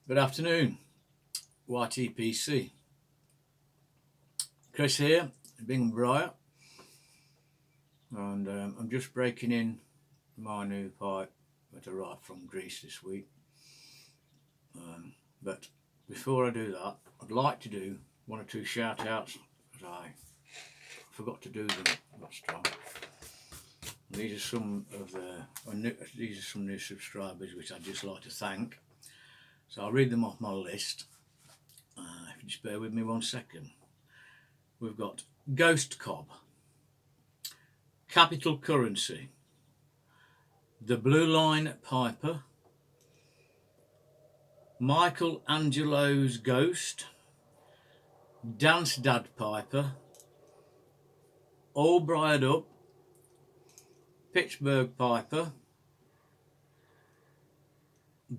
Good afternoon, YTPC. Chris here, Bingham Briar, and I'm just breaking in my new pipe that arrived from Greece this week. But before I do that, I'd like to do one or two shout outs, as I forgot to do them last time. These are some new subscribers which I'd just like to thank. So I'll read them off my list. If you just bear with me 1 second. We've got Ghost Cob, Capital Currency, The Blue Line Piper, Michael Angelo's Ghost, Dance Dad Piper, All Briared Up, Pittsburgh Piper,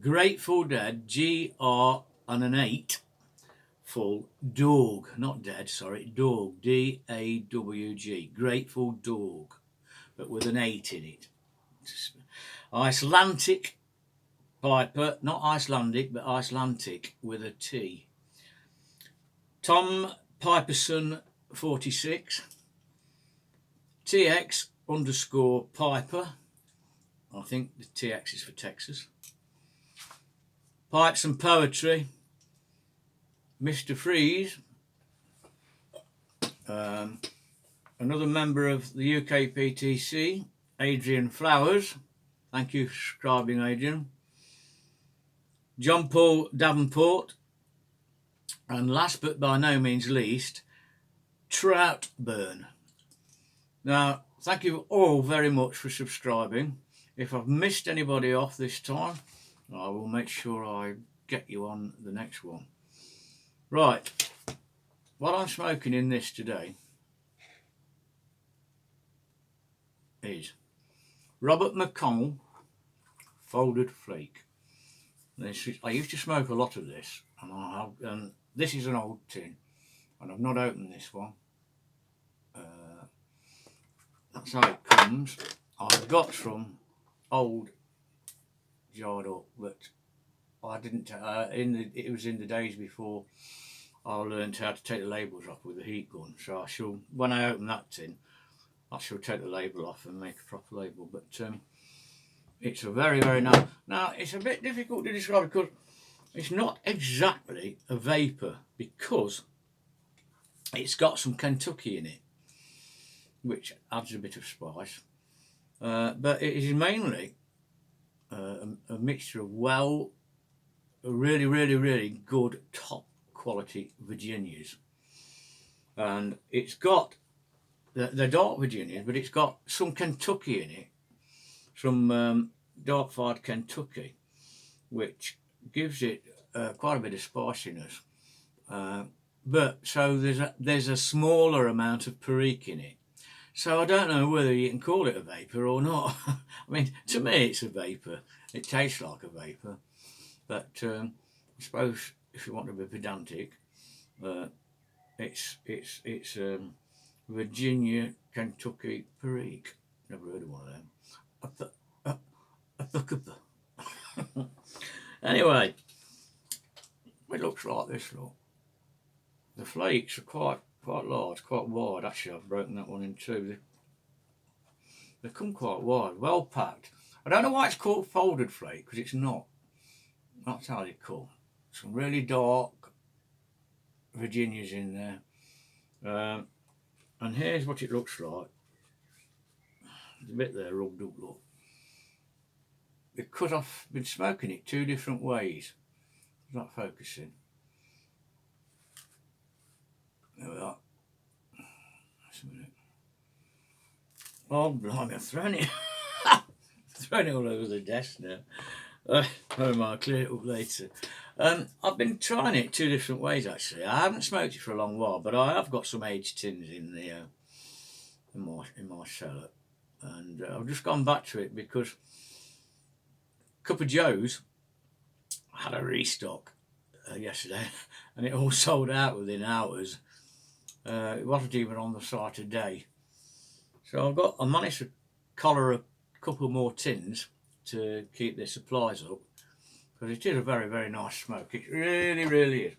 Grateful Dead, GR and an 8, full Dog, not dead, sorry, Dog, DAWG, Grateful Dog, but with an 8 in it. Icelandic Piper, not Icelandic, but Icelandic with a T. Tom Piperson 46, TX_Piper, I think the TX is for Texas. Pipes and Poetry, Mr. Freeze, another member of the UKPTC, Adrian Flowers, thank you for subscribing, Adrian. John Paul Davenport, and last but by no means least, Troutburn. Now, thank you all very much for subscribing. If I've missed anybody off this time, I will make sure I get you on the next one. Right, what I'm smoking in this today is Robert McConnell Folded Flake. I used to smoke a lot of this, and this is an old tin, and I've not opened this one. That's how it comes. I've got some old jarred up, but I didn't. It was in the days before I learned how to take the labels off with a heat gun. So I shall, when I open that tin, I shall take the label off and make a proper label. But it's a very, very nice. Now, it's a bit difficult to describe because it's not exactly a vapor, because it's got some Kentucky in it, which adds a bit of spice. But it is mainly a mixture of really, really, really good top quality Virginias. And it's got the dark Virginias, but it's got some Kentucky in it, some dark fired Kentucky, which gives it quite a bit of spiciness. But so there's a smaller amount of perique in it. So I don't know whether you can call it a vapor or not. I mean, to me it's a vapor. It tastes like a vapor. But I suppose if you want to be pedantic, it's Virginia Kentucky perique. Never heard of one of them. Anyway, it looks like this, look. The flakes are quite large, quite wide. Actually, I've broken that one in two. They come quite wide, well packed. I don't know why it's called folded flake, because it's not. That's how they come. Some really dark Virginias in there. And here's what it looks like. There's a bit there rubbed up, look. Because I've been smoking it two different ways. It's not focusing. There we are. Just a minute. Oh, blimey, I've thrown it. Thrown it all over the desk now. I'll clear it up later. I've been trying it two different ways, actually. I haven't smoked it for a long while, but I have got some aged tins in my cellar. And I've just gone back to it because Cup of Joe's had a restock yesterday, and it all sold out within hours. It wasn't even on the site a day. So I managed to collar a couple more tins to keep their supplies up. because it is a very, very nice smoke. It really, really is.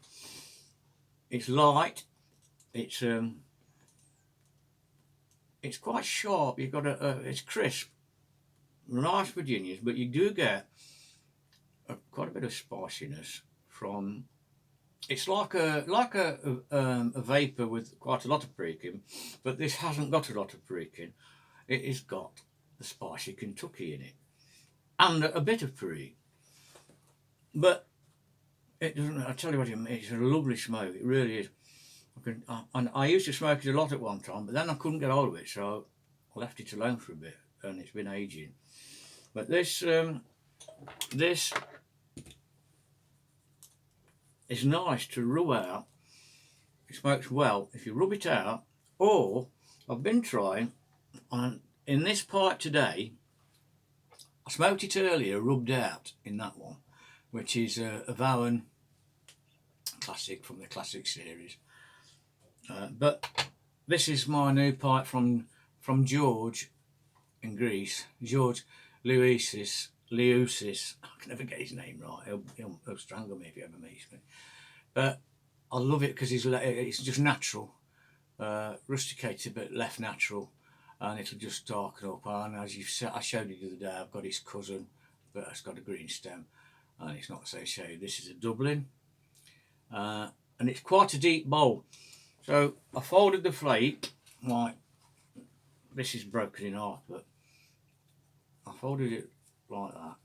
It's light. It's quite sharp. You've got it's crisp, nice Virginias, but you do get quite a bit of spiciness from. It's like a vapor with quite a lot of pre-kin, but this hasn't got a lot of pre-kin. It has got the spicy Kentucky in it, and a bit of pre. But it doesn't. I tell you what, it's a lovely smoke. It really is. And I used to smoke it a lot at one time, but then I couldn't get hold of it, so I left it alone for a bit, and it's been aging. But this is nice to rub out. It smokes well if you rub it out. Or I've been trying, and in this pipe today, I smoked it earlier, rubbed out in that one, which is a Vaughan Classic from the Classic series. But this is my new pipe from George in Greece. George Leusis. I can never get his name right. He'll strangle me if he ever meets me. But I love it because it's just natural, rusticated but left natural, and it'll just darken up. And as you said, I showed you the other day, I've got his cousin, but it's got a green stem, and it's not associated. This is a Dublin, and it's quite a deep bowl. So I folded the flake, like this is broken in half, but I folded it like that,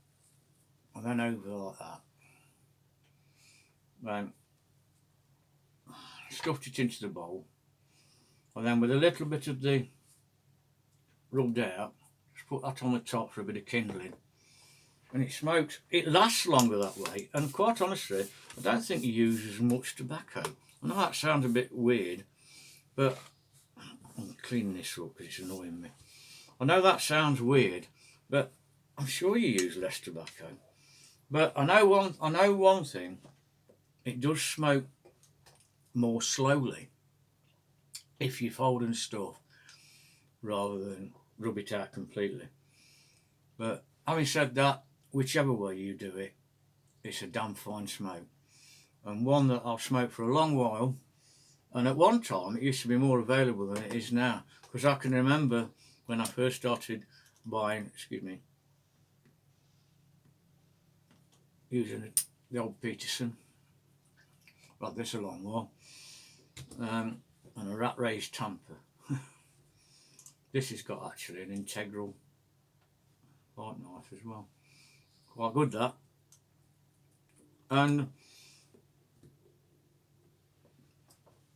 and then over like that. Then stuffed it into the bowl, and then with a little bit of the rubbed out, just put that on the top for a bit of kindling, and it smokes. It lasts longer that way, and quite honestly, I don't think you use as much tobacco. I know that sounds a bit weird, but I'm cleaning this up because it's annoying me. I know that sounds weird, but I'm sure you use less tobacco. But I know one thing: it does smoke more slowly if you fold and stuff rather than rub it out completely. But having said that, whichever way you do it, it's a damn fine smoke, and one that I've smoked for a long while. And at one time it used to be more available than it is now, because I can remember when I first started buying, using the old Peterson, like this a long while, and a rat raised tamper. This has got actually an integral pipe knife as well. Quite good that. And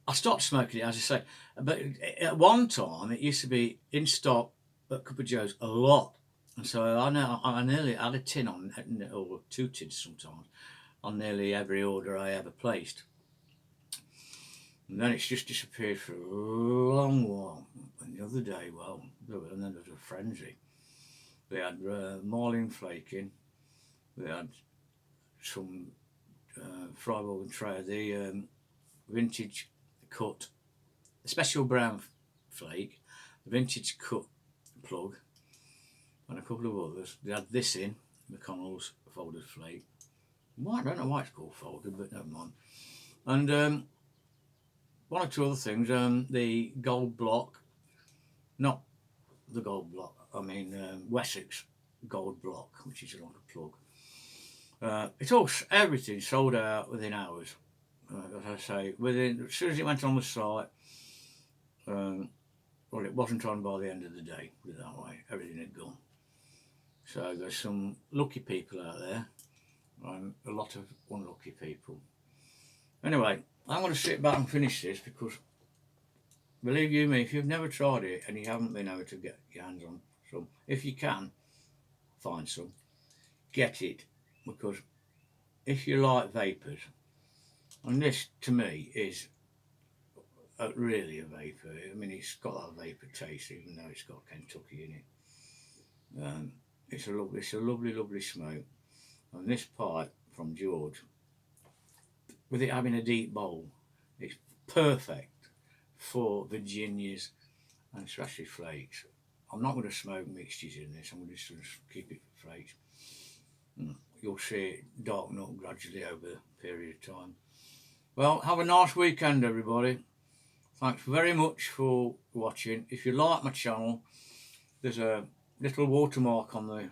I stopped smoking it, as I say, but at one time it used to be in stock at Cup of Joe's a lot, and so I nearly had a tin on, or 2 tins sometimes, on nearly every order I ever placed. And then it's just disappeared for a long while. And the other day, and then there was a frenzy. They had Marlin Flake in, they had some Freiburg and Trayer, the vintage cut, the special brown flake, the vintage cut plug, and a couple of others. They had this in, McConnell's folded flake. I don't know why it's called folded, but never mind. And one or two other things, the gold block, not the gold block, I mean Wessex gold block, which is a lot of plug. Everything sold out within hours. As I say, as soon as it went on the site, it wasn't on by the end of the day, put it that way, everything had gone. So there's some lucky people out there, and a lot of unlucky people. Anyway, I'm going to sit back and finish this, because believe you me, if you've never tried it and you haven't been able to get your hands on some, if you can find some, get it, because if you like vapours, and this to me is really a vapour. I mean, it's got that vapour taste, even though it's got Kentucky in it. It's a lovely, lovely smoke. And this pipe from George, with it having a deep bowl, it's perfect for Virginias and especially flakes. I'm not going to smoke mixtures in this. I'm going to just keep it for flakes. you'll see it darken up gradually over a period of time. Well, have a nice weekend, everybody. Thanks very much for watching. If you like my channel, there's a little watermark on the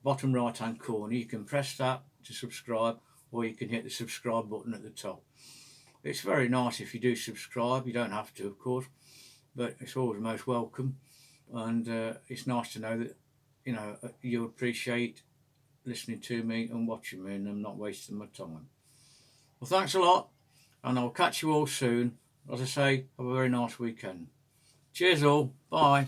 bottom right hand corner. You can press that to subscribe, or you can hit the subscribe button at the top. It's very nice if you do subscribe. You don't have to, of course, but it's always most welcome. And it's nice to know that, you know, you appreciate listening to me and watching me, and I'm not wasting my time. Well, thanks a lot, and I'll catch you all soon. As I say, have a very nice weekend. Cheers all. Bye.